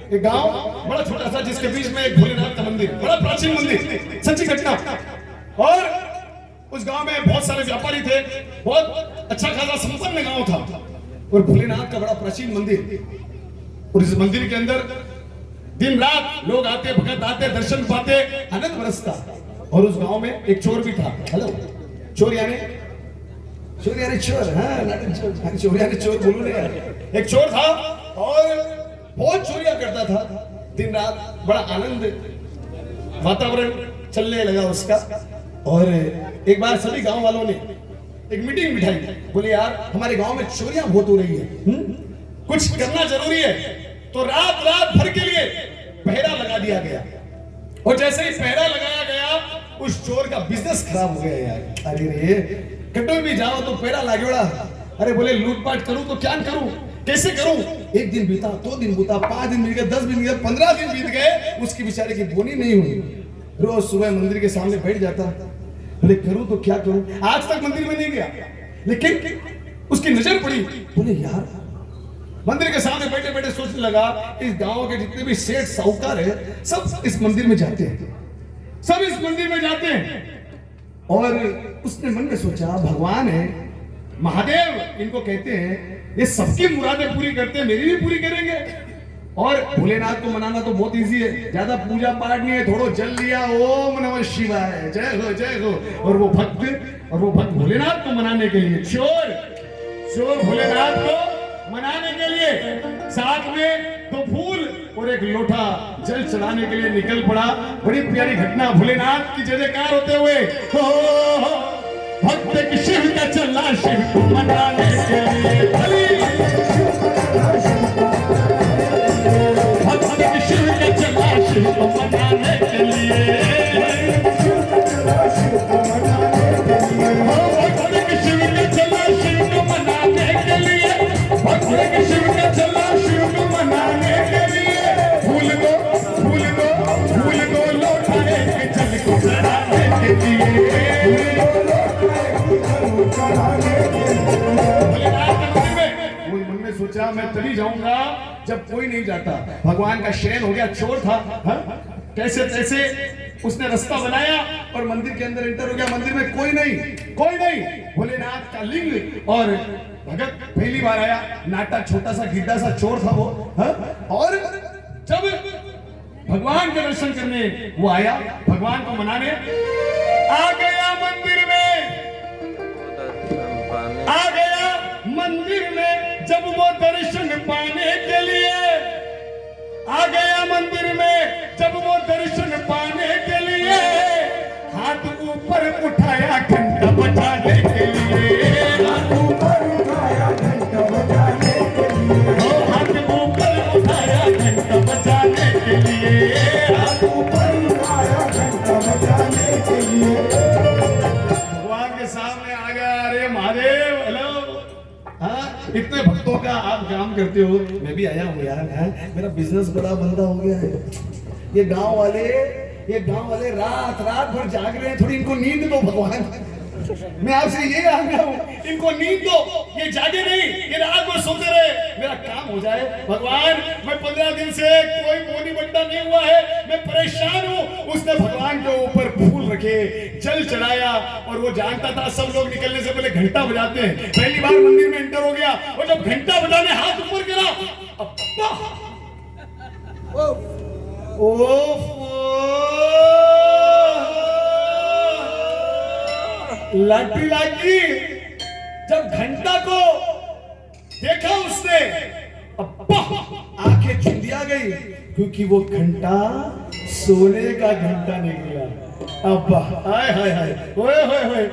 एक गांव बड़ा छोटा सा जिसके बीच में एक भोलेनाथ का मंदिर, बड़ा प्राचीन मंदिर, सच्ची घटना। और उस गांव में बहुत सारे व्यापारी थे, बहुत अच्छा खासा संपन्न गांव था और भोलेनाथ का बड़ा प्राचीन मंदिर। और इस मंदिर के अंदर दिन रात लोग आते, भगत आते, दर्शन पाते, आनंद बरसता। और उस गांव में एक चोर भी था। हेलो, चोर यानी चोर, हाँ चोर यानी चोर बोलू ना यार। एक चोर था और बहुत चोरियां करता था दिन रात, बड़ा आनंद वातावरण चलने लगा उसका। और एक बार सभी गांव वालों ने एक मीटिंग बिठाई, बोले यार हमारे गांव में चोरियां बहुत हो रही है, कुछ करना जरूरी है। तो रात रात भर के लिए पहरा लगा दिया गया। और जैसे ही पहरा लगाया गया उस चोर का बिजनेस खराब हो गया यार। अरे रे, कटो भी जाओ तो पहरा लागेड़ा। अरे बोले लूटपाट करूं तो क्या करूं, कैसे करूं। एक दिन बीता, 2 दिन बीता, 5 दिन बीत गए, 10 दिन बीत गए, 15 दिन बीत गए, उसकी बेचारे की बोनी नहीं हुई। रोज सुबह मंदिर के सामने बैठ जाता, बोले करूं तो क्या करूं। आज तक मंदिर में नहीं गया, लेकिन उसकी नजर पड़ी, बोले यार मंदिर के सामने बैठे बैठे सोचने लगा, इस गांव के जितने भी सेठ साहूकार है सब इस मंदिर में जाते हैं, सब इस मंदिर में जाते हैं। और उसने मन में सोचा भगवान है, महादेव इनको कहते हैं, ये सबकी मुरादें पूरी करते हैं, मेरी भी पूरी करेंगे। और भोलेनाथ को मनाना तो बहुत इजी है, ज्यादा पूजा पाठ नहीं है, थोड़ा जल लिया, ओम नमः शिवाय, जय हो जय हो। और वो भक्त भोलेनाथ को मनाने के लिए, चोर भोलेनाथ को मनाने के लिए साथ में 2 फूल और 1 लोटा जल चढ़ाने के लिए निकल पड़ा। बड़ी प्यारी घटना, भोलेनाथ की जय जयकार होते हुए भक्त की शिव का चला, शिव को मनाने के लिए, भक्त की शिव का चला, शिव को मनाने के लिए, भक्त की शिव का चला, शिव को मनाने के लिए, भक्त की शिव का चला, शिव को मनाने के लिए, फूल को लौटाने के जल को चढ़ाने के लिए। मन में सोचा मैं तभी जाऊंगा जब कोई नहीं जाता। भगवान का शयन हो गया, चोर था, कैसे तैसे उसने रास्ता बनाया और मंदिर के अंदर एंटर हो गया। मंदिर में कोई नहीं, भोलेनाथ का लिंग। और भगत पहली बार आया, नाटा छोटा सा गिद्दा सा चोर था वो, और जब भगवान के दर्शन करने वो आया, भगवान को मनाने आ गया मंदिर में, जब वो दर्शन पाने के लिए आ गया मंदिर में, जब वो दर्शन पाने के लिए, हाथ ऊपर उठाया घंटा बजाने के लिए, हाथ ऊपर उठाया घंटा बजाने के लिए, हाथ ऊपर उठाया घंटा बजाने के लिए, हाथ ऊपर उठाया घंटा बजाने के लिए। भगवान के सामने आ गया, अरे महादेव, हेलो, इतने भक्तों का आप काम करते हो, मैं भी आया हूँ यार, मेरा बिजनेस बड़ा बंदा हो गया है। ये गांव वाले रात भर जाग रहे हैं, थोड़ी इनको नींद दो भगवान। मैं आपसे ये आ गया हूँ, इनको नींद दो, ये जागे नहीं, ये रात भर सोते रहे, मेरा काम हो जाए भगवान। मैं 15 दिन से कोई बोनी बट्टा नहीं हुआ है, मैं परेशान हूँ। उसने भगवान के ऊपर फूल रखे, जल चढ़ाया, और वो जानता था सब लोग निकलने से पहले घंटा बजाते हैं। पहली बार मंदिर में एंटर हो गया और जब घंटा बजाने हाथ ऊपर गिरा, लाठी जब घंटा को देखा उसने, आंखें चुंदिया गई, क्योंकि वो घंटा सोने का घंटा निकला। अब्बा हाय हाय हाय ओए होए होए,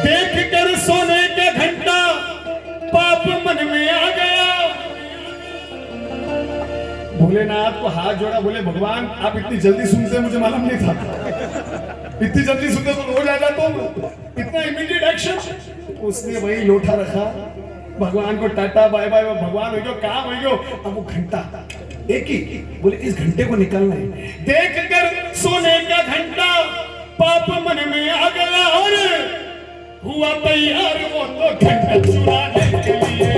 देख कर सोने का घंटा पाप मन में आ गया। भोलेनाथ को हाथ जोड़ा, बोले भगवान आप इतनी जल्दी सुनते मुझे मालूम नहीं था, इतनी जल्दी सुनते तो रोज आ जाता हूँ, इतना इमीडिएट एक्शन। उसने वही लोटा रखा, भगवान को टाटा बाय बाय, भगवान हो गयो काम हो गयो। अब वो घंटा एक ही, बोले इस घंटे को निकालना है। देख कर सोने का घंटा पाप मन में आ गया और हुआ तैयार वो तो घंटा चुराने के लिए,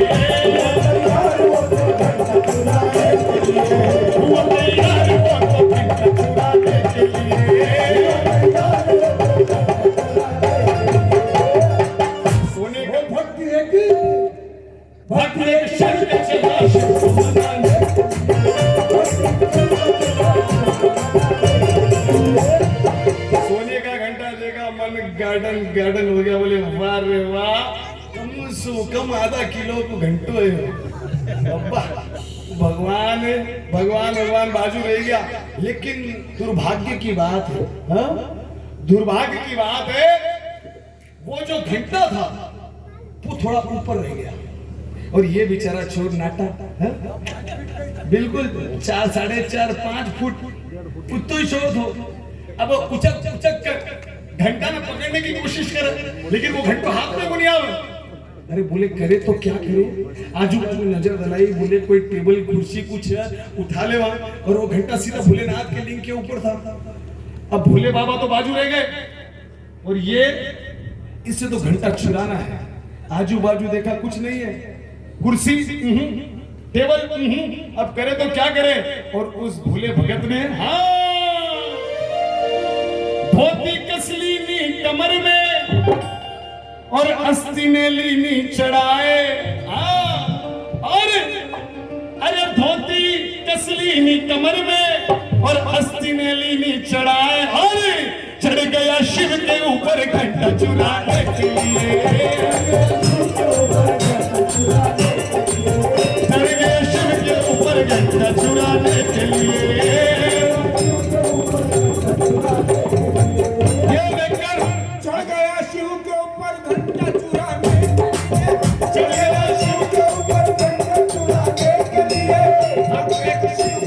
हुआ तैयार वो तो घंटा चुराने के लिए। सोने को भक्ति है कि भक्ति एक शब्द चला सोने का घंटा देखा, मन गार्डन गार्डन हो गया। बोले वाह रे वाह, कम से कम आधा किलो को घंटो है। अब्बा भगवान भगवान भगवान बाजू रह गया, लेकिन दुर्भाग्य की बात है, हाँ? दुर्भाग्य की बात है वो जो घंटा था वो थोड़ा ऊपर रह गया और ये बेचारा चोर नाटा, हाँ? बिल्कुल 4, 4.5, 5 फुट कुत्तो ही चोर हो। अब उचक उचक कर घंटा में पकड़ने की कोशिश करे, लेकिन वो घंटा हाथ में को नहीं आवे। अरे बोले करे तो क्या करे, आजू बाजू नजर दलाई, बोले कोई टेबल कुर्सी कुछ उठा ले वहां, और वो घंटा सीधा भोलेनाथ के लिंग के ऊपर था। अब भोले बाबा तो बाजू रह गए और ये इससे तो घंटा चुराना है। आजू बाजू देखा कुछ नहीं है, कुर्सी टेबल, अब करे तो क्या करे। और उस भोले भगत ने धोती कस लीनी कमर में और अस्ती ने लीनी चढ़ाए, और अरे धोती कस लीनी कमर में और अस्ती ने लीनी चढ़ाए, और चढ़ गया शिव के ऊपर घंटा चुराने के लिए, चढ़ गया शिव के ऊपर घंटा चुराने के लिए। ये देखकर चढ़ गया शिव के ऊपर घंटा चुराने के लिए, चढ़ गया शिव के ऊपर घंटा चुराने के लिए, भक्त शिव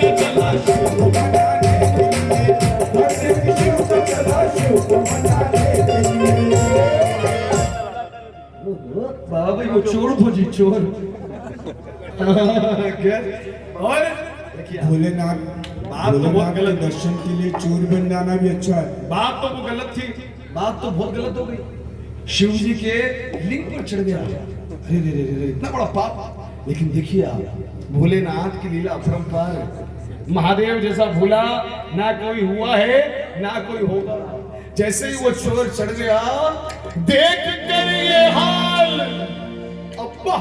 का चला शिव को मनाने के लिए, भक्त शिव का चला शिव को मनाने के लिए। बाबा वो चोर हो जी, चोर। क्या? और भोलेनाथ बात तो बहुत गलत, दर्शन के लिए चोर बन जाना भी अच्छा है। बात तो वो गलत थी, बात तो बहुत गलत हो गई। शिव जी के लिंग पर चढ़ गया, अरे रे रे रे, इतना बड़ा पाप। लेकिन देखिए आप, भोलेनाथ की लीला अपरंपार है। महादेव जैसा भोला ना कोई हुआ है ना कोई होगा। जैसे ही वो चोर चढ़ गया, देख कर ये हाल अब्बा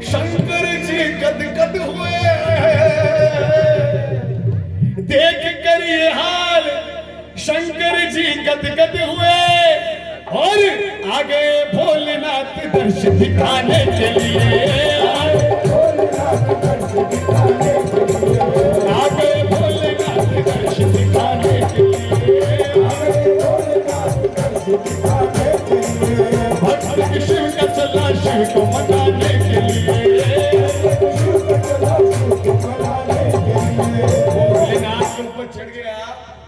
शंकर जी गदगद हुए। देख कर ये हाल शंकर जी गदगद हुए और आगे भोलेनाथ दर्शन दिखाने के लिए, आगे भोलेनाथ दर्शन दिखाने के लिए, भक्त शिव का चला शिव को मनाने के लिए, भोलेनाथ के ऊपर चढ़ गया।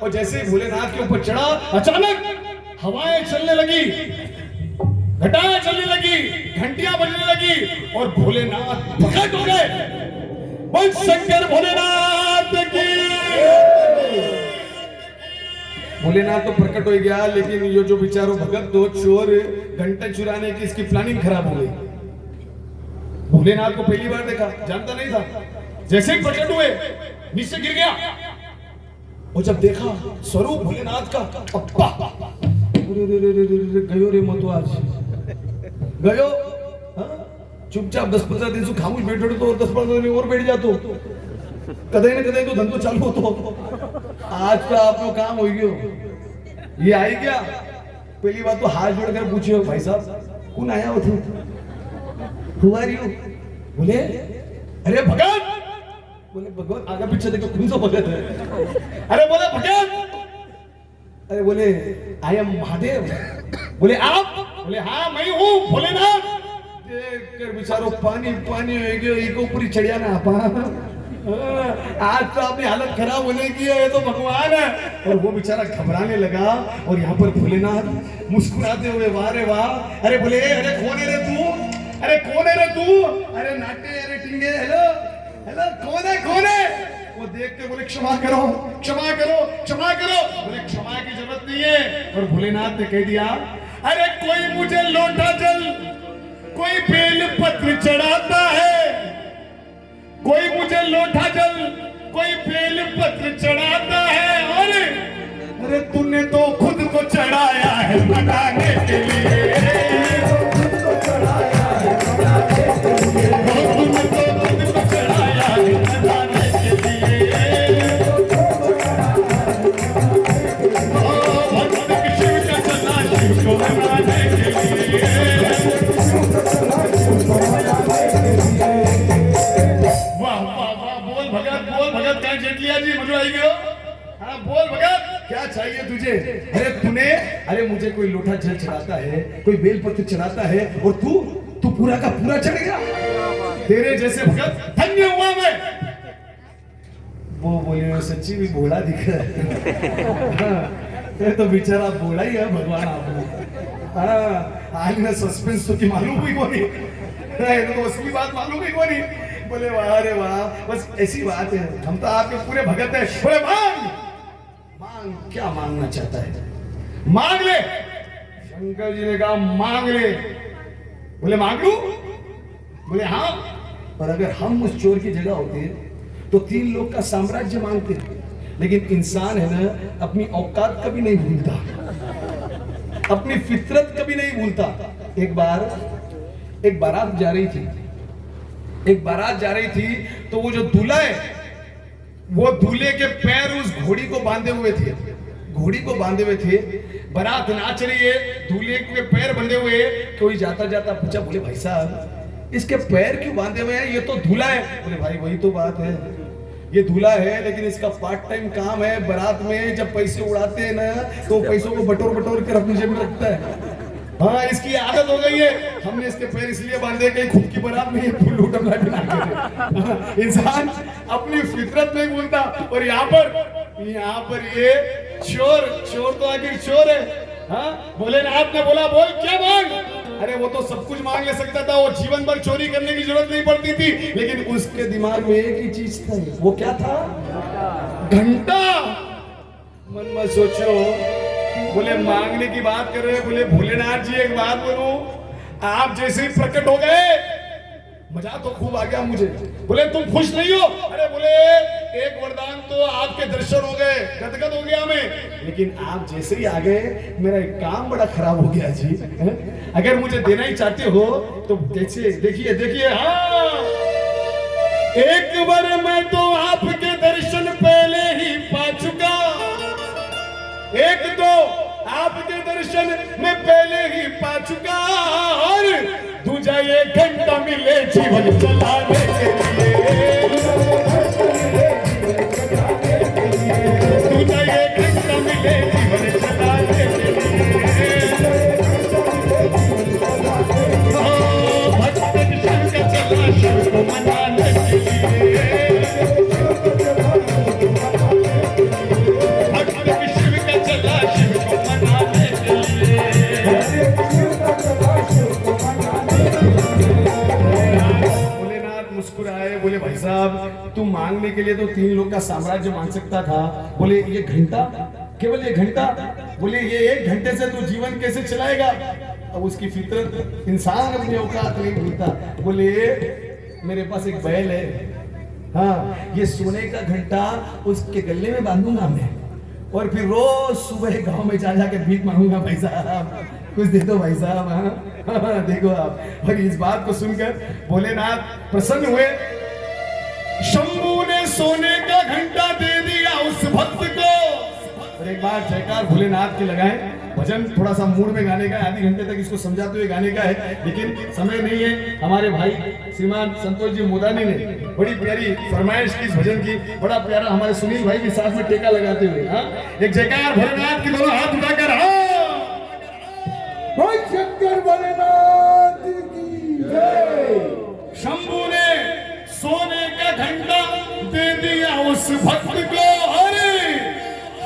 और जैसे ही भोलेनाथ के ऊपर चढ़ा, अचानक हवाएं चलने लगी, घटाएं चलने लगी, घंटियां बजने लगी और भोलेनाथ प्रकट हो गए। बोल शंकर भोलेनाथ की। भोलेनाथ तो प्रकट हो गया, लेकिन ये जो बेचारो भगत दो चोर घंटे चुराने की इसकी प्लानिंग खराब हो गई। भोलेनाथ को पहली बार देखा, जानता नहीं था। जैसे ही प्रकट हुए नीचे गिर गया और जब देखा स्वरूप भोलेनाथ का, अब्बा गयो रे मतो आज गयो। चुपचाप 10-15 दिन से खामोश बैठो तो 10-15 दिन और बैठ जातो, कदे न कदे तो धंधो चालू होतो। आज तो आपको काम हो गयो। ये आई क्या, पहली बात तो हाथ जोड़कर पूछियो, भाई साहब कौन आया हो तू, हु आर यू? बोले अरे भगत बोले भगवान आगे पीछे देखो कौन सा भगत है। अरे बोले भगत, अरे बोले आई एम महादेव। बोले आप? बोले हाँ मैं हूँ भोलेनाथ। देखकर बेचारो पानी पानी हो गया, एक ऊपरी चढ़िया ना आपा। आज तो आपने हालत खराब होने की है, ये तो भगवान है। और वो बेचारा घबराने लगा और यहाँ पर भोलेनाथ मुस्कुराते हुए वाह रे वाह। अरे बोले अरे कौन है रे तू? अरे कौन है रे तू? अरे नाटे अरे टिंगे, हेलो हेलो कौन है कौन है? वो देख के बोले क्षमा करो क्षमा करो क्षमा करो। बोले क्षमा की जरूरत नहीं है। और भोलेनाथ ने कह दिया अरे कोई मुझे लोटा जल कोई बेल पत्र चढ़ाता है, कोई मुझे लोटा जल कोई बेल पत्र चढ़ाता है। और अरे तूने तो खुद को चढ़ाया है मनाने के लिए, तूने तो खुद को चढ़ाया है मनाने के लिए। बोल भगत क्या चाहिए तुझे? अरे तूने अरे मुझे कोई लोटा जल चढ़ाता है, कोई बेल पत्र चढ़ाता है और तू पूरा का पूरा चढ़ गया। तेरे जैसे भगत धन्य हुआ मैं। वो बोले सच्ची भी भोला दिख रहा है। ये तो बेचारा भोला ही है भगवान आपको। आज ना सस्पेंस तो की मालूम हुई कोनी, तो असली बात मालूम ही कोनी। बोले वाह रे वाह, बस ऐसी बात है, हम तो आपके पूरे भगत है। बोले मांग मांग, क्या मांगना चाहता है? मांग ले। शंकर जी ने कहा मांग ले। बोले मांग लूं? बोले हाँ। और अगर हम उस चोर की जगह होते तो 3 लोग का साम्राज्य मांगते, लेकिन इंसान है ना अपनी औकात कभी नहीं भूलता, अपनी फितरत कभी नहीं भूलता। एक बार एक बारात जा रही थी, तो वो जो दूल्हा है वो दूल्हे के पैर उस घोड़ी को बांधे हुए थे। बारात नाच रही है, दूल्हे के पैर बंधे हुए। कोई जाता जाता पूछा, बोले भाई साहब इसके पैर क्यों बांधे हुए हैं? ये तो दूल्हा है। बोले भाई वही तो बात है, ये दूल्हा है लेकिन इसका पार्ट टाइम काम है, बारात में जब पैसे उड़ाते हैं ना तो पैसों को बटोर कर अपनी जेब में रखता है। हाँ इसकी आदत हो गई है, हमने इसके पैर इसलिए बांधे कि खुद की बारात में ये फुल लूटम लाटी ना करे। इंसान अपनी फितरत नहीं भूलता। और यहाँ पर ये चोर तो आखिर चोर है। हाँ भोलेनाथ ने बोला बोल क्या मांग? अरे वो तो सब कुछ मांग ले सकता था, वो जीवन भर चोरी करने की जरूरत नहीं पड़ती थी, लेकिन उसके दिमाग में एक ही चीज था। वो क्या था? घंटा। मन में सोचो, बोले मांगने की बात कर रहे हैं। बोले भोलेनाथ जी एक बात बोलूं, आप जैसे ही प्रकट हो गए मजा तो खूब आ गया मुझे। बोले तुम खुश नहीं हो? अरे बोले एक वरदान तो आपके दर्शन हो गए, गदगद हो गया मैं, लेकिन आप जैसे ही आ गए मेरा एक काम बड़ा खराब हो गया जी। अगर मुझे देना ही चाहते हो तो देखिए हाँ, एक बार मैं तो आपके दर्शन पहले ही पा चुका, एक तो आपके दर्शन में पहले ही पा चुका, और दूजा ये घंटा मिले जीवन चलाने के लिए, दूजा ये घंटा मिले जीवन चलाने के लिए। भक्त शिव का चला शिव को मनाने के लिए, भक्त शिव का चला शिव को मनाने के लिए। भोलेनाथ मुस्कुराए, बोले भाई साहब तुम मांगने के लिए तो 3 लोग का साम्राज्य मांग सकता था। बोले ये घंटा, केवल ये घंटा? बोले ये 1 घंटे से तू जीवन कैसे चलाएगा? अब उसकी फितरत, इंसान अपनी औकात नहीं भूलता। बोले मेरे पास एक बैल है, हाँ ये सोने का घंटा उसके गले में बांधूंगा मैं, और फिर रोज सुबह गांव में जा जाके भीख मांगूंगा, भाई साहब कुछ दे दो भाई साहब। हाँ देखो आप। और इस बात को सुनकर भोलेनाथ प्रसन्न हुए। शंभू ने सोने का घंटा दे दिया उस भक्त को। और एक बार जयकार भोलेनाथ की लगाएं। भजन थोड़ा सा मूड में गाने का है, आधे घंटे तक इसको समझाते हुए गाने का है, लेकिन समय नहीं है। हमारे भाई श्रीमान संतोष जी मोदानी ने बड़ी प्यारी फरमाइश की इस भजन की, बड़ा प्यारा हमारे सुनील भाई के साथ में टेका लगाते हुए। हाँ, एक जयकार भोलेनाथ की, दोनों हाथ उठाकर भाई शंकर भोलेनाथ की जय। शंभू ने सोने का घंटा दे दिया उस भक्त को, अरे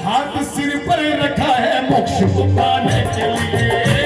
हाथ सिर पर रखा है मोक्ष को पाने के लिए।